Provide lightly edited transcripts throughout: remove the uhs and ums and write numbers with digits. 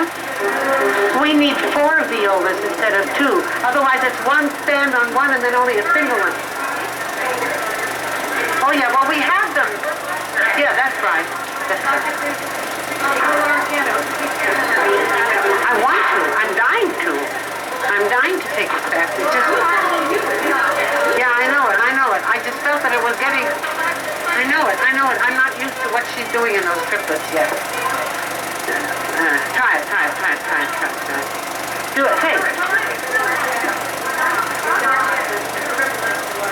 violas? We need 4 violas instead of 2. Otherwise, it's one stand on one and then only a single one. Oh, yeah, well, we have them. Yeah, that's right. That's right. I want to. I'm dying to. I'm dying to take it back. It's just... Yeah, I know it. I just felt that it was getting... I know it. I'm not used to what she's doing in those triplets yet. Try it. Do it. Hey.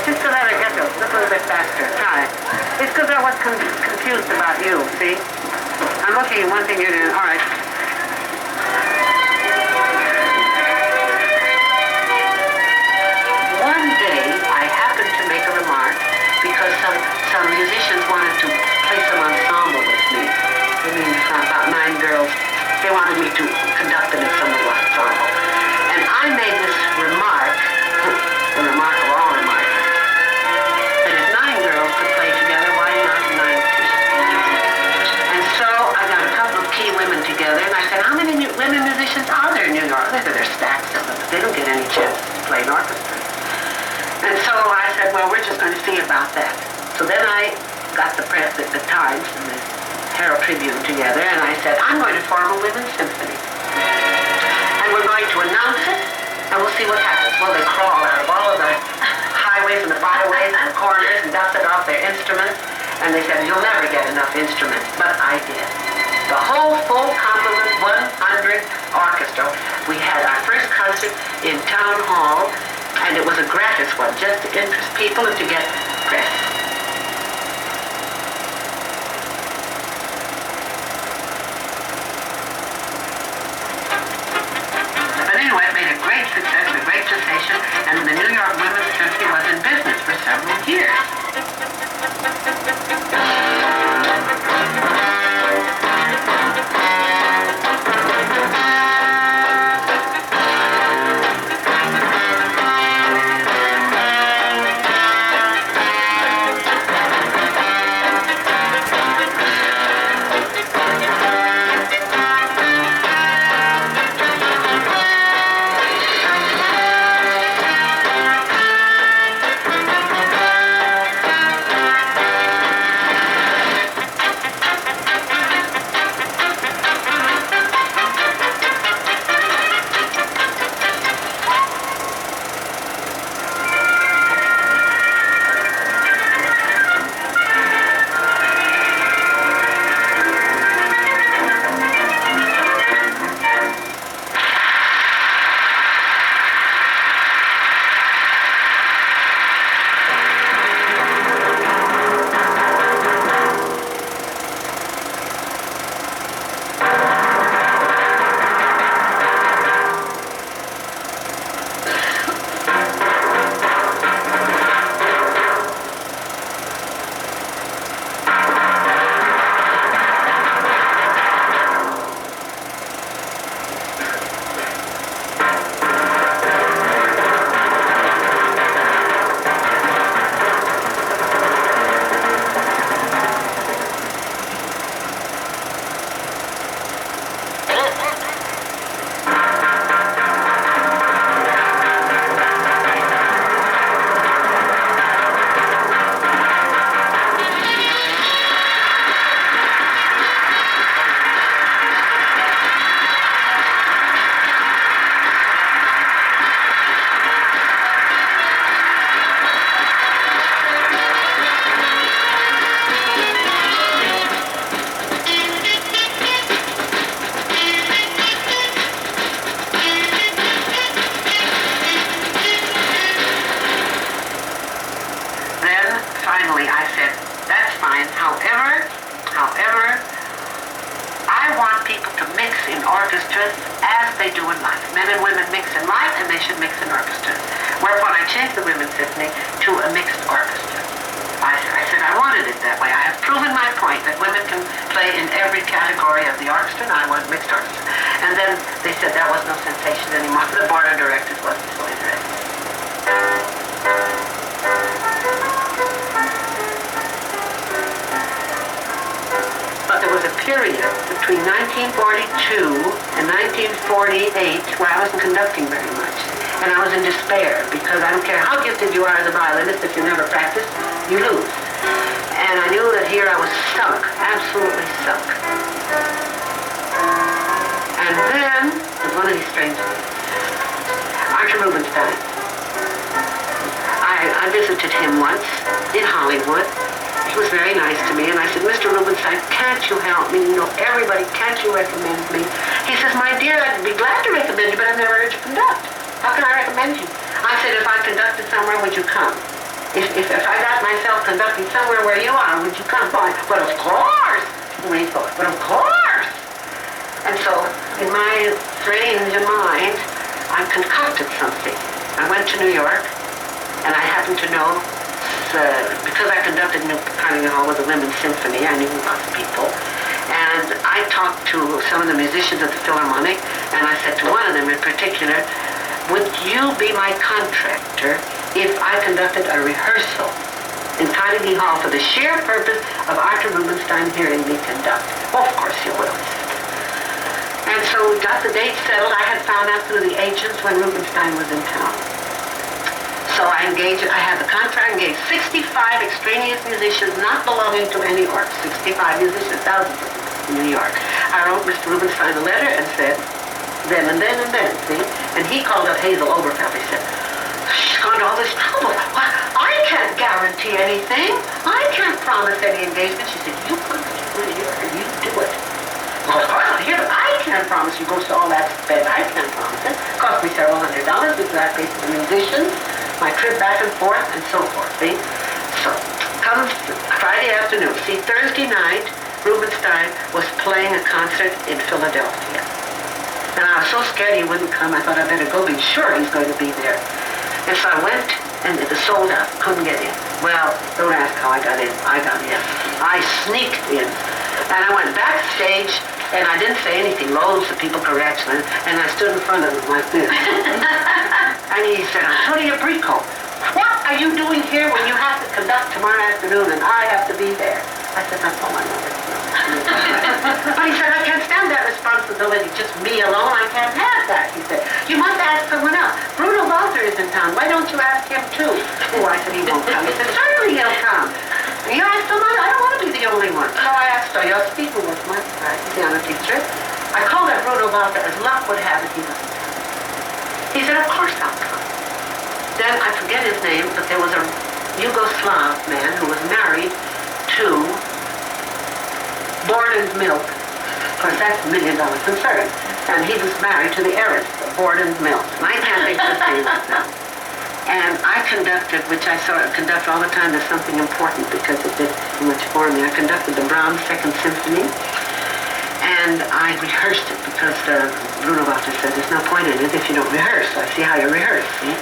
Just to let her get to it. Just a little bit faster. Try it. It's because I was confused about you, see? I'm looking at one thing you're doing. All right. One day, I happened to make a remark because some musicians wanted to play some ensemble with me. I mean, about 9 girls. They wanted me to conduct them in some little ensemble. And I made this remark, the remark of all remarks, that if 9 girls could play together, why not 90? And so I got a couple of key women together, and I said, how many women musicians are there in New York? They said, there's stacks of them, but they don't get any chance to play an orchestra. And so I said, well, we're just going to see about that. So then I got the press at the Times and the Herald Tribune together, and I said, I'm going to form a women's symphony. And we're going to announce it, and we'll see what happens. Well, they crawl out of all of the highways and the byways and the corners and dusted off their instruments, and they said, you'll never get enough instruments. But I did. The whole full complement, 100 orchestra. We had our first concert in Town Hall, and it was a gratis one, just to interest people and to get press. But anyway, it made a great success, a great sensation, and the New York Women's Symphony was in business for several years. orchestras as they do in life. Men and women mix in life, and they should mix in orchestras. Whereupon I changed the Women's Symphony to a mixed orchestra. I said I wanted it that way. I have proven my point that women can play in every category of the orchestra, and I want mixed orchestra. And then they said that was no sensation anymore. The board of directors wasn't so interested. But there was a period between 1942 and 1948 where I wasn't conducting very much. And I was in despair because I don't care how gifted you are as a violinist, if you never practice, you lose. And I knew that here I was sunk, absolutely sunk. And then, there's one of these strange things. Arthur Rubinstein. I visited him once in Hollywood. He was very nice to me, and I said, Mr. Rubinstein, can't you help me? You know everybody, can't you recommend me? He says, my dear, I'd be glad to recommend you, but I've never heard you conduct. How can I recommend you? I said, if I conducted somewhere, would you come? If I got myself conducting somewhere where you are, would you come? But of course! But of course! And so, in my strange mind, I concocted something. I went to New York, and I happened to know, because I conducted New Carnegie Hall with the Women's Symphony, I knew lots of people. And I talked to some of the musicians at the Philharmonic, and I said to one of them in particular, would you be my contractor if I conducted a rehearsal in Carnegie Hall for the sheer purpose of Arthur Rubinstein hearing me conduct? Oh, of course you will. And so we got the date settled. I had found out through the agents when Rubinstein was in town. So I had the contract, engaged 65 extraneous musicians not belonging to any orc, 65 musicians, thousands of them in New York. I wrote Mr. Rubinstein a letter and said, then and then and then, see? And he called up Hazel Oberfeld. He said, she's gone to all this trouble. Well, I can't guarantee anything. I can't promise any engagement. She said, you concentrate here and you do it. Well, of course, I can't promise you goes to all that spend. I can't promise it. It cost me several $100 because I paid for the musicians, my trip back and forth, and so forth, see? So, comes Friday afternoon. See, Thursday night, Rubinstein was playing a concert in Philadelphia. And I was so scared he wouldn't come, I thought I'd better go, be sure he's going to be there. And so I went, and it was sold out, couldn't get in. Well, don't ask how I got in. I got in. I sneaked in. And I went backstage, and I didn't say anything. Loads of people congratulated, and I stood in front of him like this. And he said, Antonia Begins, what are you doing here when you have to conduct tomorrow afternoon and I have to be there? I said, that's all I know. But he said, I can't stand that responsibility, just me alone. I can't have that, he said. You must ask someone else. Bruno Walter is in town. Why don't you ask him too? Oh, I said, he won't come. He said, certainly he'll come. You ask someone? I don't want to be the only one. So I asked Stoyosky, who was my piano teacher. I called up Bruno Walter. As luck would have it, he was in town. He said, of course I'll come. Then, I forget his name, but there was a Yugoslav man who was married to Board and Milk. Of course, that's $1 million concern. And he was married to the heiress of Board and Milk. And I can't think of his name now. And I conducted, which I sort of conduct all the time, there's something important because it did so much for me. I conducted the Brahms Second Symphony. And I rehearsed it because Bruno Walter said there's no point in it if you don't rehearse. So I see how you rehearse, see?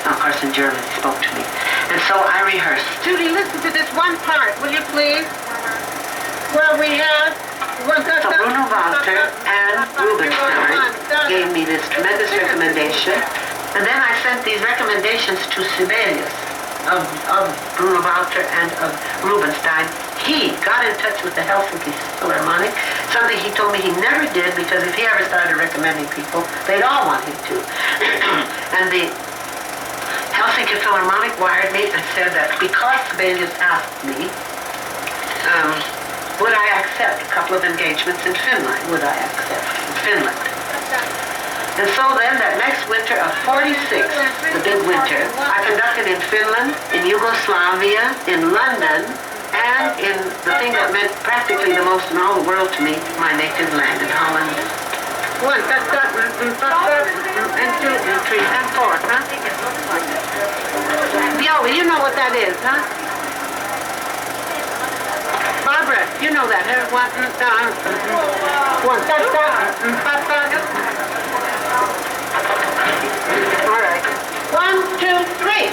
Now, of course, in German, he spoke to me. And so I rehearsed. Judy, listen to this one part, will you please? Well, we have... So Bruno Walter and Rubinstein gave me this tremendous recommendation. And then I sent these recommendations to Sibelius of Bruno Walter and of Rubinstein. He got in touch with the Helsinki Philharmonic, something he told me he never did because if he ever started recommending people, they'd all want him to. And the Helsinki Philharmonic wired me and said that because Sibelius asked me, would I accept a couple of engagements in Finland? Would I accept in Finland? And so then, that next winter of 46, the big winter, I conducted in Finland, in Yugoslavia, in London, and in the thing that meant practically the most in all the world to me, my native land in Holland. One, and two, and three, and four, huh? Yo, you know what that is, huh? Barbara, you know that, huh? One, all right. 1, 2, 3.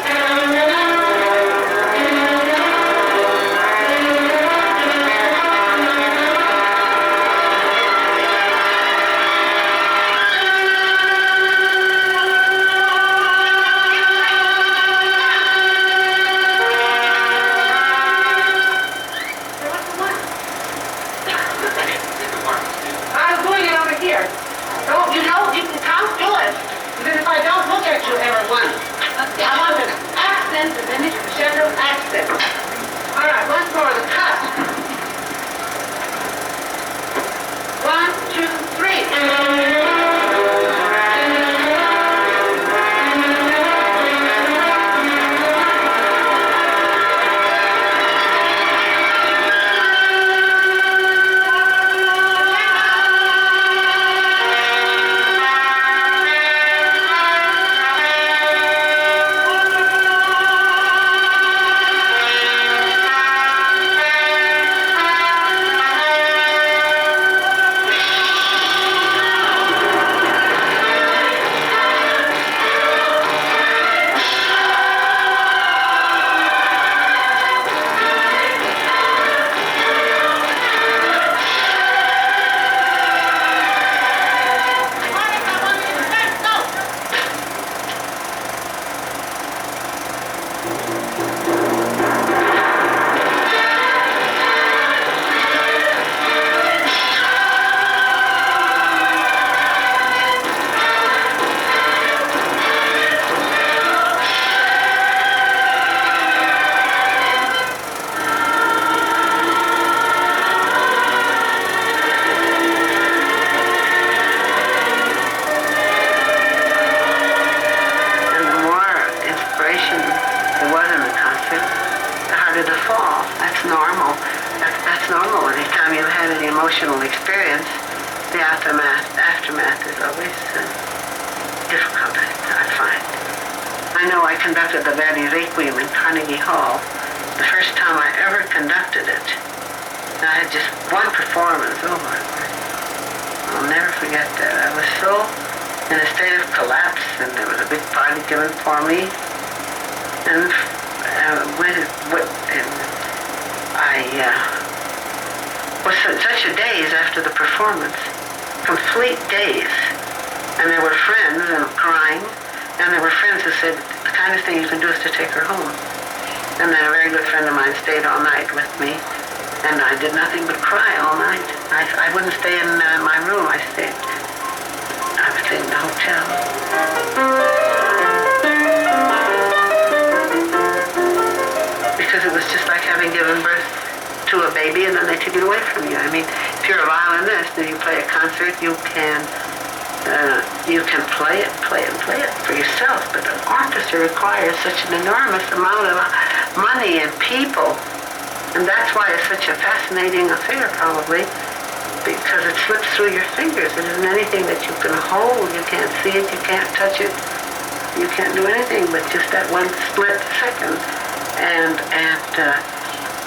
always difficult, I find. I know I conducted the Verdi Requiem in Carnegie Hall. The first time I ever conducted it. I had just one performance. Oh my word. I'll never forget that. I was so in a state of collapse, and there was a big party given for me. And I was such a daze after the performance. Complete daze. And there were friends and crying, and there were friends who said, the kindest thing you can do is to take her home. And then a very good friend of mine stayed all night with me, and I did nothing but cry all night. I wouldn't stay in my room. I stayed in the hotel. Because it was just like having given birth to a baby and then they took it away from you. I mean, if you're a violinist and you play a concert, you can play it for yourself, but an orchestra requires such an enormous amount of money and people, and that's why it's such a fascinating affair, probably, because it slips through your fingers. It isn't anything that you can hold. You can't see it, you can't touch it, you can't do anything but just that one split second. And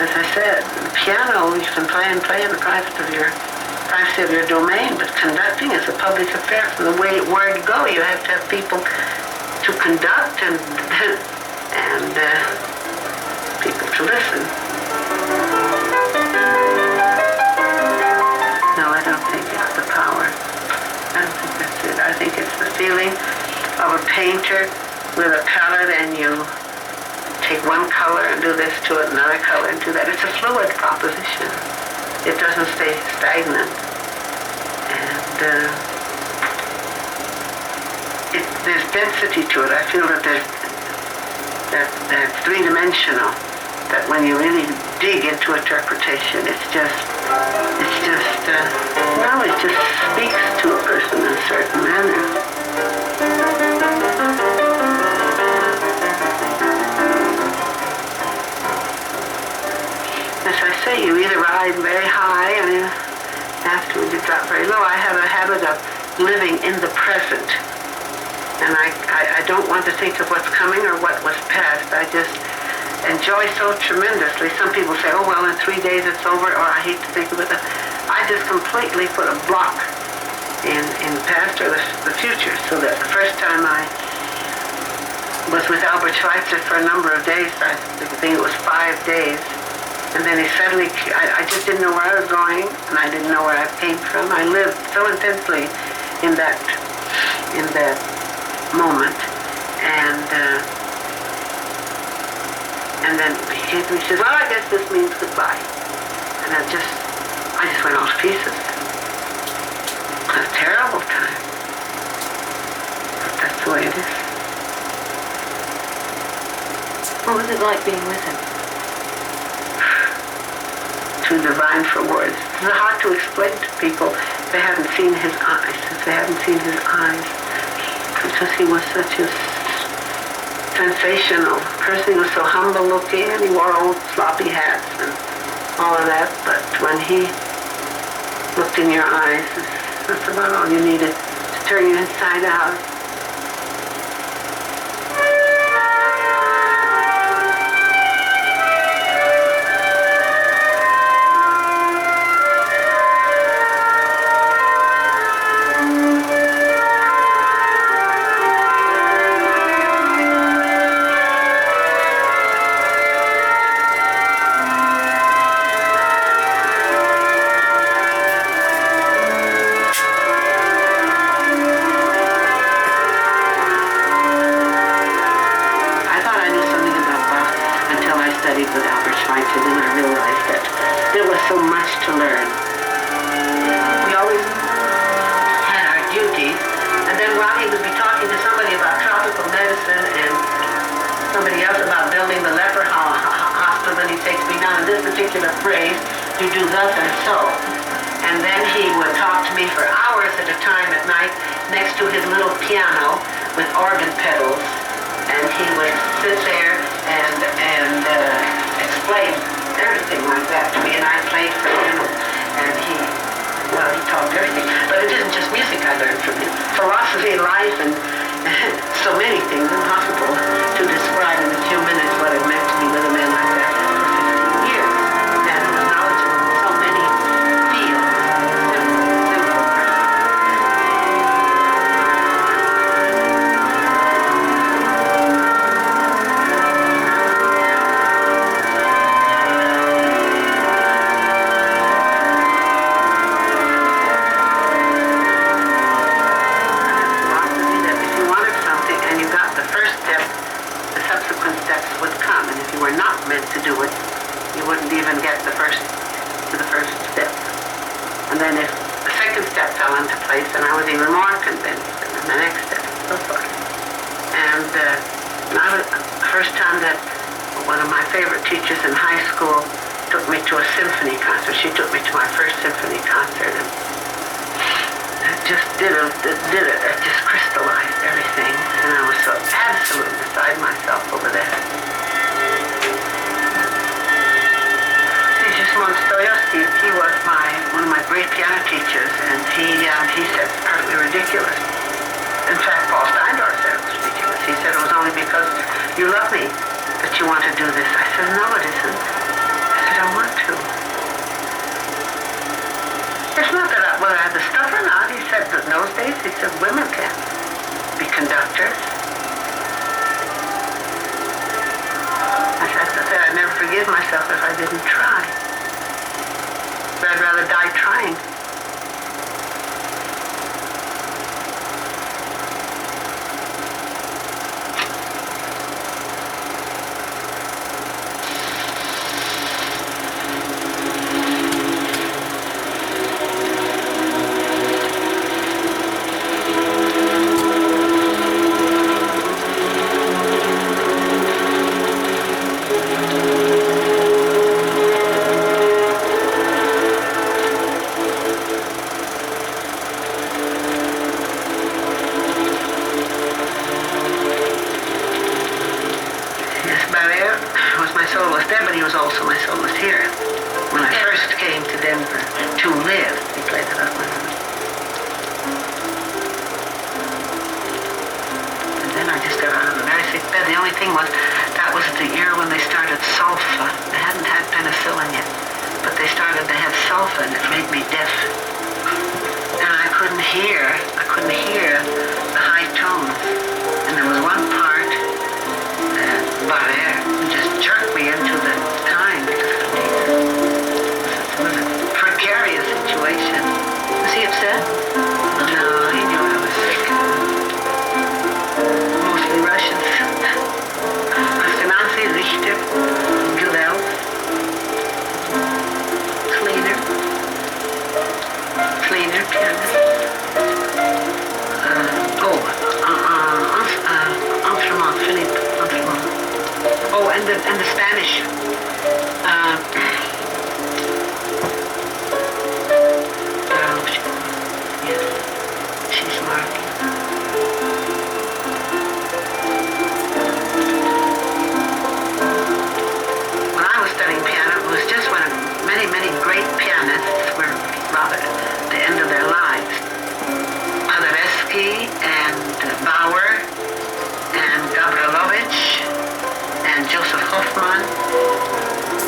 as I said, the piano you can play in the privacy of your domain, but conducting is a public affair. From the word go, you have to have people to conduct and people to listen. No, I don't think it's the power. I don't think that's it. I think it's the feeling of a painter with a palette, and you take one color and do this to it, another color and do that. It's a fluid proposition. It doesn't stay stagnant. And there's density to it. I feel that that's three-dimensional. That when you really dig into interpretation, it just speaks to a person in a certain manner. As I say, you either ride very high and afterwards you drop very low. I have a habit of living in the present. And I don't want to think of what's coming or what was past. I just enjoy so tremendously. Some people say, oh, well, in 3 days it's over, or I hate to think of it. I just completely put a block in the past or the future. So that the first time I was with Albert Schweitzer for a number of days, I think it was 5 days, and then he suddenly, I just didn't know where I was going, and I didn't know where I came from. I lived so intensely in that moment, and then he came to me and said, well, I guess this means goodbye. And I just went all to pieces. A terrible time. But that's the way it is. What was it like being with him? Too divine for words. It's hard to explain to people if they haven't seen his eyes, because he was such a sensational person. He was so humble looking, and he wore old sloppy hats and all of that, but when he looked in your eyes, that's about all you needed to turn you inside out. So much to learn. We always had our duties, and then while he would be talking to somebody about tropical medicine and somebody else about building the leper hospital, then he takes me down in this particular phrase, you do thus and so. And then he would talk to me for hours at a time at night next to his little piano with organ pedals, and he would sit there and explain everything like that to me, and I played for him, and he taught everything. But it isn't just music I learned from him. life and so many things, impossible to describe in a few minutes what it meant to be with a man like that for 15 years. And who was knowledgeable in so many fields. Simple person. Philosophy that if you wanted something and you got the first step, the subsequent steps would come. And if you were not meant to do it, you wouldn't even get to the first step. And then if the second step fell into place, then I was even more convinced. And then the next step, so forth. And the first time that one of my favorite teachers in high school took me to a symphony concert. She took me to my first symphony concert, and it just did it. It just crystallized everything, and I was so absolutely beside myself over that. He was one of my great piano teachers, and he said it's perfectly ridiculous. In fact, Paul Steindorf said it was ridiculous. He said it was only because you love me that you want to do this. I said, no, it isn't. I said, I want to. It's not that whether I have the stuff or not. He said that in those days, he said, women can be conductors. I have to say, I'd never forgive myself if I didn't try. But I'd rather die trying. Soloist there, but he was also my soloist here. When I first came to Denver to live, he played it up with me. And then I just got out of a very sick bed. The only thing was, that was the year when they started sulfa. They hadn't had penicillin yet, but they started to have sulfa, and it made me deaf. And I couldn't hear the high tones. And there was one part, Barrère, just jerked me into the time because it was a precarious situation. Was he upset? No, he knew I was sick. Mostly Russians. Ashkenazi, Richter, Gilel, Cleaner, pianist. Philippe Entremont. Oh, and the Spanish. She's smart. When I was studying piano, it was just when many, many great pianists were rather at the end of their lives. Paderewski and Bauer and Gabrilowitsch and Joseph Hoffman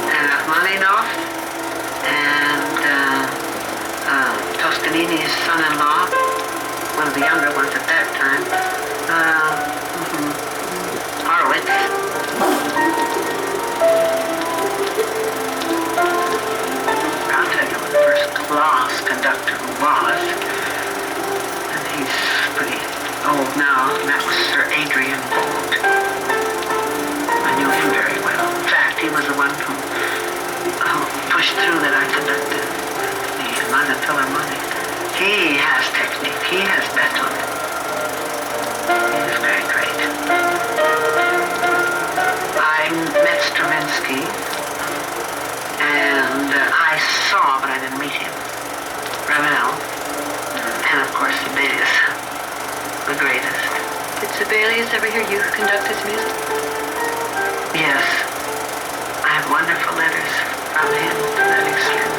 and Rachmaninoff and Toscanini's son-in-law, one of the younger ones at that time, Horowitz. I'll tell you what the first class conductor who was, and he's pretty old now, and that was Sir Adrian Bolt. I knew him very well. In fact, he was the one who pushed through that I conducted the London Philharmonic. He has technique. He has beton. He is very great. I met Stravinsky, and I saw, but I didn't meet him, Ravel, and of course Sibelius, the greatest. Did Sibelius ever hear you conduct his music? Yes. I have wonderful letters from him to that extent.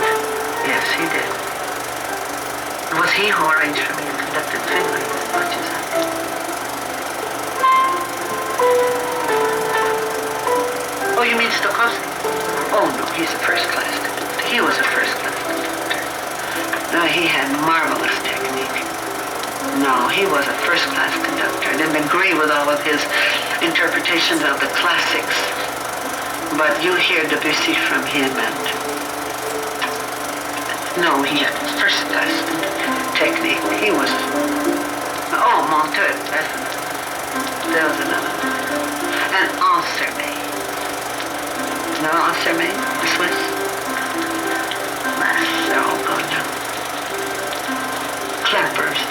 Yes, he did. It was he who arranged for me and conducted Finley as much as I did. Pete Stokowski. Oh no, he's a first-class conductor. He was a first-class conductor. No, he had marvelous technique. No, he was a first-class conductor. I didn't agree with all of his interpretations of the classics. But you hear Debussy from him, and no, he had first-class technique. He was, oh, Monteur, that was another. And Anserme. No, Anserme, the Swiss. They're all gone now. Clappers.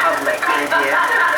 Public idea.